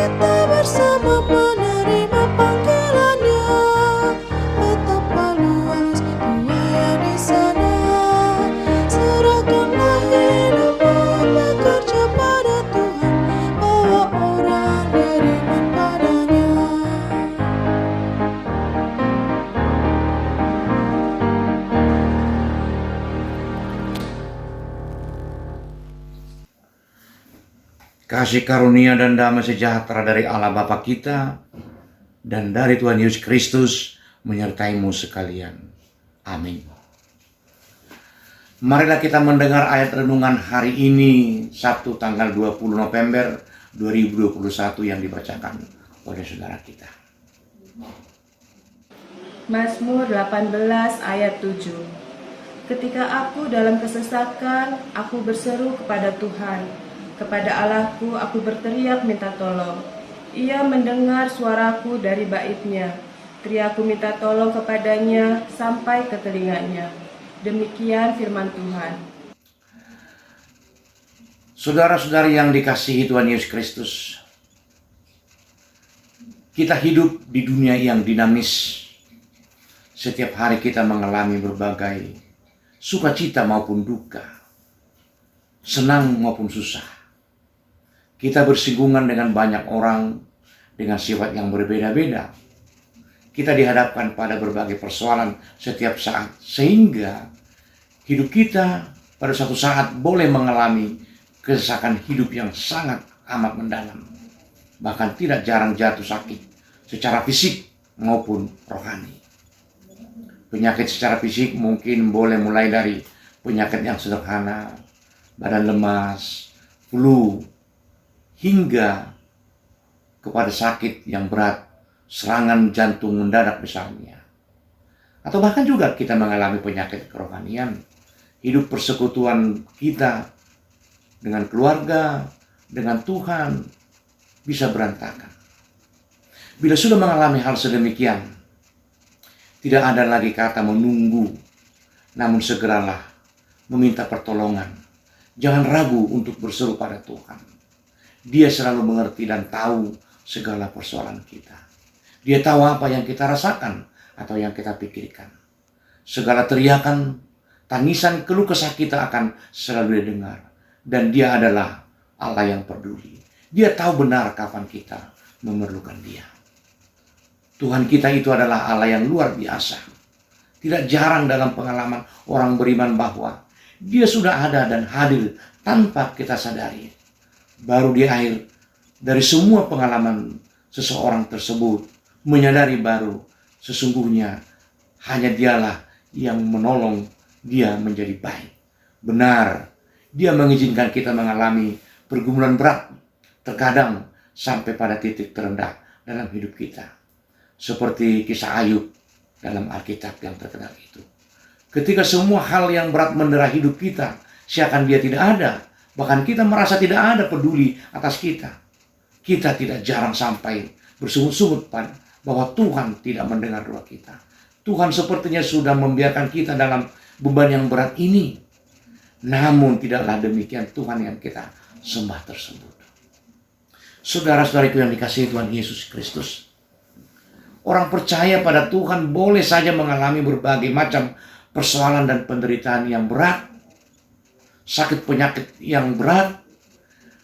kita bersama menerima panggilannya. Betapa luas dunia di sana. Serahkanlah hidupmu bekerja pada Tuhan, bawa orang beriman padanya. Kasih karunia dan damai sejahtera dari Allah Bapa kita dan dari Tuhan Yesus Kristus menyertaimu sekalian. Amin. Marilah kita mendengar ayat renungan hari ini, Sabtu tanggal 20 November 2021 yang dibacakan oleh saudara kita. Mazmur 18 ayat 7. Ketika aku dalam kesesakan, aku berseru kepada Tuhan. Kepada Allahku aku berteriak minta tolong. Ia mendengar suaraku dari baitnya. Teriakku minta tolong kepadanya sampai ke telinganya. Demikian firman Tuhan. Saudara-saudari yang dikasihi Tuhan Yesus Kristus, kita hidup di dunia yang dinamis. Setiap hari kita mengalami berbagai sukacita maupun duka, senang maupun susah. Kita bersinggungan dengan banyak orang dengan sifat yang berbeda-beda. Kita dihadapkan pada berbagai persoalan setiap saat, sehingga hidup kita pada suatu saat boleh mengalami kesesakan hidup yang sangat amat mendalam. Bahkan tidak jarang jatuh sakit secara fisik maupun rohani. Penyakit secara fisik mungkin boleh mulai dari penyakit yang sederhana, badan lemas, flu, hingga kepada sakit yang berat, serangan jantung mendadak misalnya. Atau bahkan juga kita mengalami penyakit kerohanian, hidup persekutuan kita dengan keluarga, dengan Tuhan bisa berantakan. Bila sudah mengalami hal sedemikian, tidak ada lagi kata menunggu, namun segeralah meminta pertolongan. Jangan ragu untuk berseru pada Tuhan. Dia selalu mengerti dan tahu segala persoalan kita. Dia tahu apa yang kita rasakan atau yang kita pikirkan. Segala teriakan, tangisan, keluh kesah kita akan selalu didengar. Dan dia adalah Allah yang peduli. Dia tahu benar kapan kita memerlukan dia. Tuhan kita itu adalah Allah yang luar biasa. Tidak jarang dalam pengalaman orang beriman bahwa dia sudah ada dan hadir tanpa kita sadari. Baru di akhir dari semua pengalaman seseorang tersebut menyadari baru sesungguhnya hanya dialah yang menolong dia menjadi baik. Benar, dia mengizinkan kita mengalami pergumulan berat, terkadang sampai pada titik terendah dalam hidup kita. Seperti kisah Ayub dalam Alkitab yang terkenal itu. Ketika semua hal yang berat mendera hidup kita, seakan dia tidak ada. Bahkan kita merasa tidak ada peduli atas kita. Kita tidak jarang sampai bersungut-sungut bahwa Tuhan tidak mendengar doa kita. Tuhan sepertinya sudah membiarkan kita dalam beban yang berat ini. Namun tidaklah demikian Tuhan yang kita sembah tersebut. Saudara-saudariku yang dikasihi Tuhan Yesus Kristus, orang percaya pada Tuhan boleh saja mengalami berbagai macam persoalan dan penderitaan yang berat, sakit penyakit yang berat.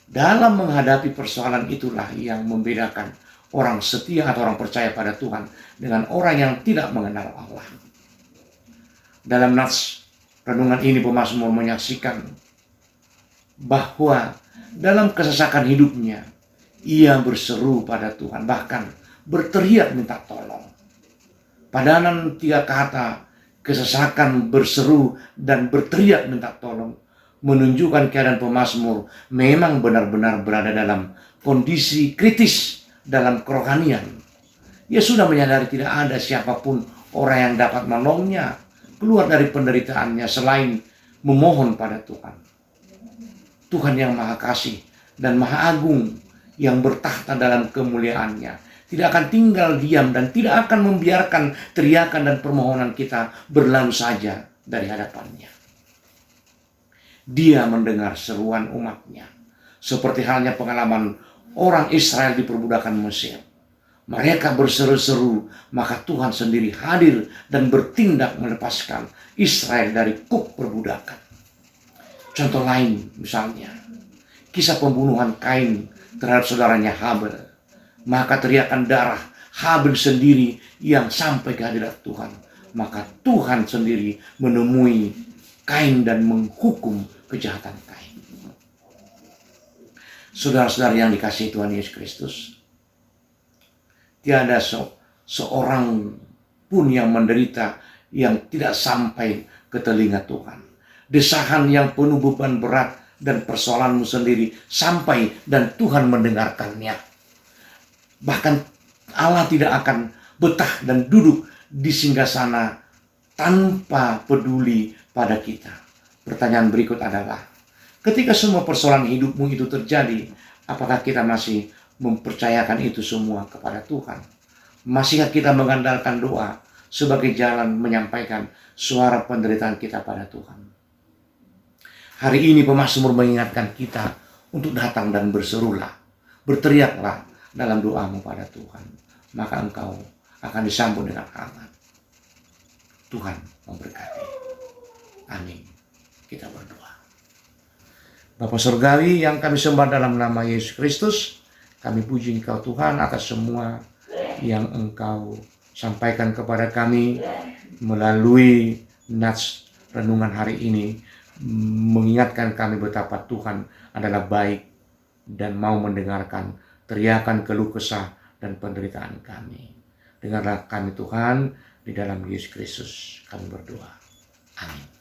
Dalam menghadapi persoalan itulah yang membedakan orang setia atau orang percaya pada Tuhan dengan orang yang tidak mengenal Allah. Dalam nats renungan ini pemazmur menyaksikan bahwa dalam kesesakan hidupnya ia berseru pada Tuhan, bahkan berteriak minta tolong. Padanan tiga kata kesesakan, berseru, dan berteriak minta tolong menunjukkan keadaan pemazmur memang benar-benar berada dalam kondisi kritis dalam kerohanian. Ia sudah menyadari tidak ada siapapun orang yang dapat menolongnya keluar dari penderitaannya selain memohon pada Tuhan. Tuhan yang Maha Kasih dan Maha Agung yang bertahta dalam kemuliaannya tidak akan tinggal diam dan tidak akan membiarkan teriakan dan permohonan kita berlalu saja dari hadapannya. Dia mendengar seruan umatnya. Seperti halnya pengalaman orang Israel di perbudakan Mesir. Mereka berseru-seru, maka Tuhan sendiri hadir dan bertindak melepaskan Israel dari kuk perbudakan. Contoh lain misalnya, kisah pembunuhan Kain terhadap saudaranya Habel. Maka teriakan darah Habel sendiri yang sampai ke hadirat Tuhan. Maka Tuhan sendiri menemui Kain dan menghukum kejahatan Kain. Saudara-saudara yang dikasihi Tuhan Yesus Kristus, tiada seorang pun yang menderita yang tidak sampai ke telinga Tuhan. Desahan yang penuh beban berat dan persoalanmu sendiri sampai dan Tuhan mendengarkannya. Bahkan Allah tidak akan betah dan duduk di singgasana tanpa peduli pada kita. Pertanyaan berikut adalah, ketika semua persoalan hidupmu itu terjadi, apakah kita masih mempercayakan itu semua kepada Tuhan? Masihkah kita mengandalkan doa sebagai jalan menyampaikan suara penderitaan kita pada Tuhan? Hari ini pemazmur mengingatkan kita untuk datang dan berserulah, berteriaklah dalam doamu pada Tuhan. Maka engkau akan disambut dengan hangat. Tuhan memberkati. Amin. Kita berdoa. Bapa Surgawi yang kami sembah dalam nama Yesus Kristus, kami puji Engkau Tuhan atas semua yang Engkau sampaikan kepada kami melalui nats renungan hari ini, mengingatkan kami betapa Tuhan adalah baik dan mau mendengarkan teriakan keluh kesah dan penderitaan kami. Dengarlah kami Tuhan, di dalam Yesus Kristus kami berdoa. Amin.